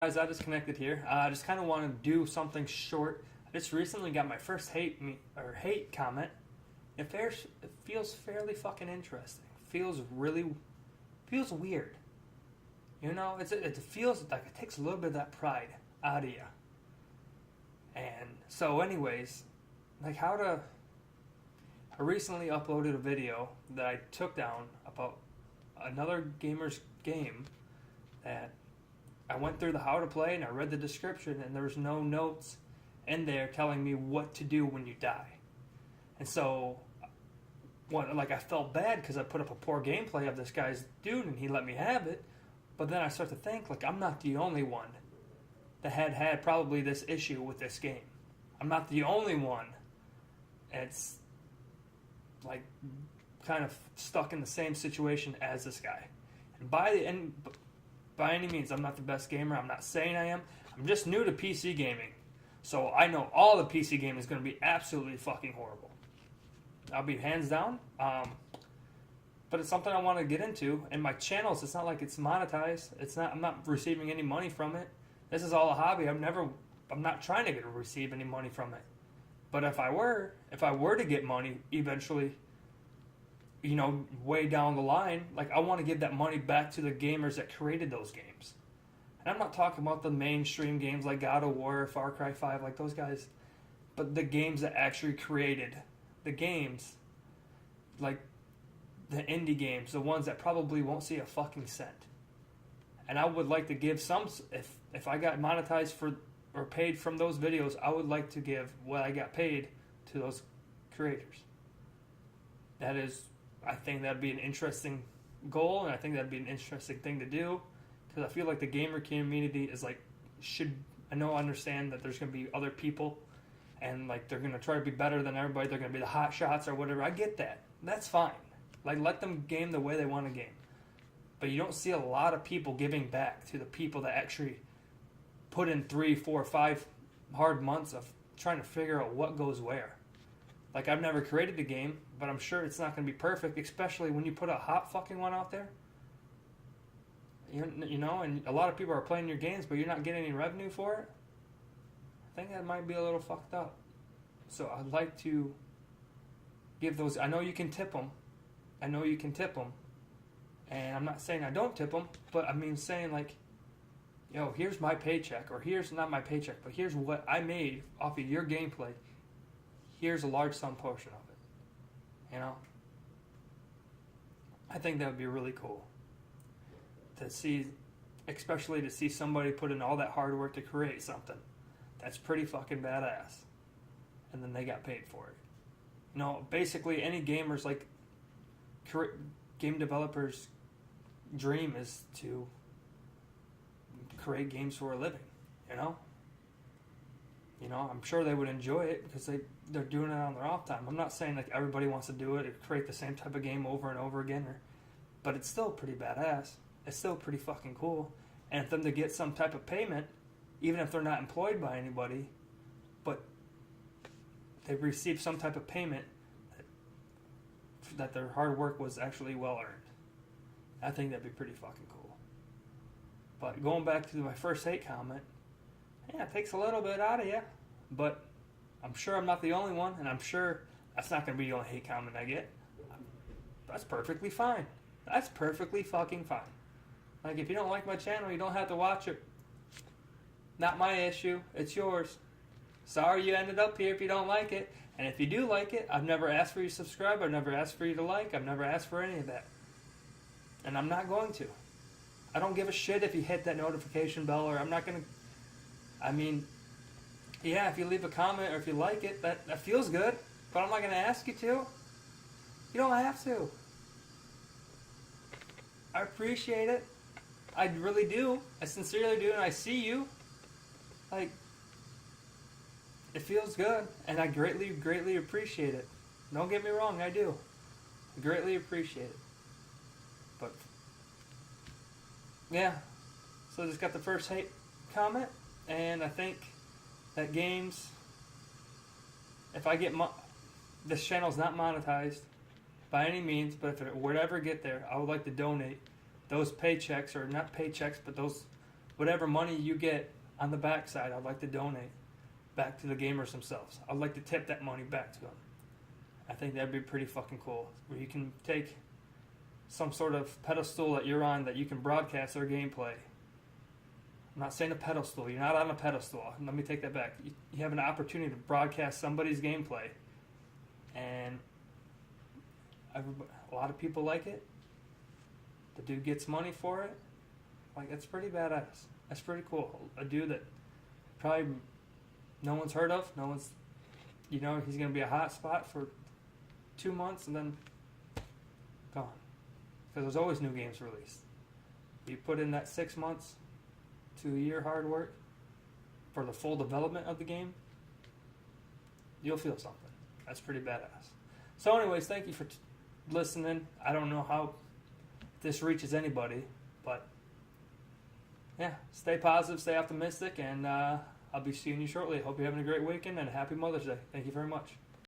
Guys, I just connected here. I just kind of want to do something short. I just recently got my first hate comment. It feels fairly fucking interesting. Feels weird. You know, it feels like it takes a little bit of that pride out of you. And so, anyways, like I recently uploaded a video that I took down about another gamer's game that I went through the how to play and I read the description, and there was no notes in there telling me what to do when you die. And so, I felt bad because I put up a poor gameplay of this guy's dude and he let me have it. But then I start to think, like, I'm not the only one that had probably this issue with this game. I'm not the only one that's like kind of stuck in the same situation as this guy. And by any means, I'm not the best gamer. I'm not saying I am. I'm just new to PC gaming. So I know all the PC gaming is going to be absolutely fucking horrible. I'll be hands down. But it's something I want to get into. And my channels, it's not like it's monetized. I'm not receiving any money from it. This is all a hobby. I'm not trying to receive any money from it. But if I were to get money eventually, you know, way down the line, like, I want to give that money back to the gamers that created those games. And I'm not talking about the mainstream games like God of War, Far Cry 5, like those guys, but the games that actually created the games, like the indie games, the ones that probably won't see a fucking cent. And I would like to give some, if I got monetized for or paid from those videos, I would like to give what I got paid to those creators. I think that'd be an interesting goal, and I think that'd be an interesting thing to do, because I feel like the gamer community is like, understand that there's going to be other people, and like they're going to try to be better than everybody. They're going to be the hot shots or whatever. I get that. That's fine. Like, let them game the way they want to game. But you don't see a lot of people giving back to the people that actually put in 3, 4, 5 hard months of trying to figure out what goes where. Like, I've never created a game, but I'm sure it's not going to be perfect, especially when you put a hot fucking one out there. You know, and a lot of people are playing your games, but you're not getting any revenue for it. I think that might be a little fucked up. So I'd like to give those. I know you can tip them. And I'm not saying I don't tip them, but I mean saying, like, yo, here's my paycheck, or here's not my paycheck, but here's what I made off of your gameplay. Here's a large sum portion of it. You know? I think that would be really cool to see, especially to see somebody put in all that hard work to create something that's pretty fucking badass, and then they got paid for it. You know, basically any gamer's, like, game developers' dream is to create games for a living, you know? You know, I'm sure they would enjoy it because they're doing it on their off time. I'm not saying like everybody wants to do it or create the same type of game over and over again, but it's still pretty badass. It's still pretty fucking cool. And for them to get some type of payment, even if they're not employed by anybody, but they receive some type of payment that their hard work was actually well earned. I think that'd be pretty fucking cool. But going back to my first hate comment, yeah, it takes a little bit out of you, but I'm sure I'm not the only one, and I'm sure that's not going to be the only hate comment I get. That's perfectly fine. That's perfectly fucking fine. Like, if you don't like my channel, you don't have to watch it. Not my issue. It's yours. Sorry you ended up here if you don't like it. And if you do like it, I've never asked for you to subscribe. I've never asked for you to like. I've never asked for any of that. And I'm not going to. I don't give a shit if you hit that notification bell, or I'm not going to... I mean, yeah, if you leave a comment or if you like it, that feels good. But I'm not going to ask you to. You don't have to. I appreciate it. I really do. I sincerely do, and I see you. Like, it feels good, and I greatly, greatly appreciate it. Don't get me wrong, I do. I greatly appreciate it. But, yeah. So I just got the first hate comment, and I think that games, if I get, this channel's not monetized by any means, but if it would ever get there, I would like to donate those paychecks, or not paychecks, but those whatever money you get on the backside, I'd like to donate back to the gamers themselves. I'd like to tip that money back to them. I think that'd be pretty fucking cool. Where you can take some sort of pedestal that you're on that you can broadcast their gameplay. I'm not saying a pedestal. You're not on a pedestal. Let me take that back. You have an opportunity to broadcast somebody's gameplay. And a lot of people like it. The dude gets money for it. Like, that's pretty badass. That's pretty cool. A dude that probably no one's heard of. No one's, he's going to be a hot spot for 2 months and then gone. Because there's always new games released. You put in that 6 months to a year hard work for the full development of the game, you'll feel something. That's pretty badass. So anyways, thank you for listening. I don't know how this reaches anybody, but yeah, stay positive, stay optimistic, and I'll be seeing you shortly. Hope you're having a great weekend, and happy Mother's Day. Thank you very much.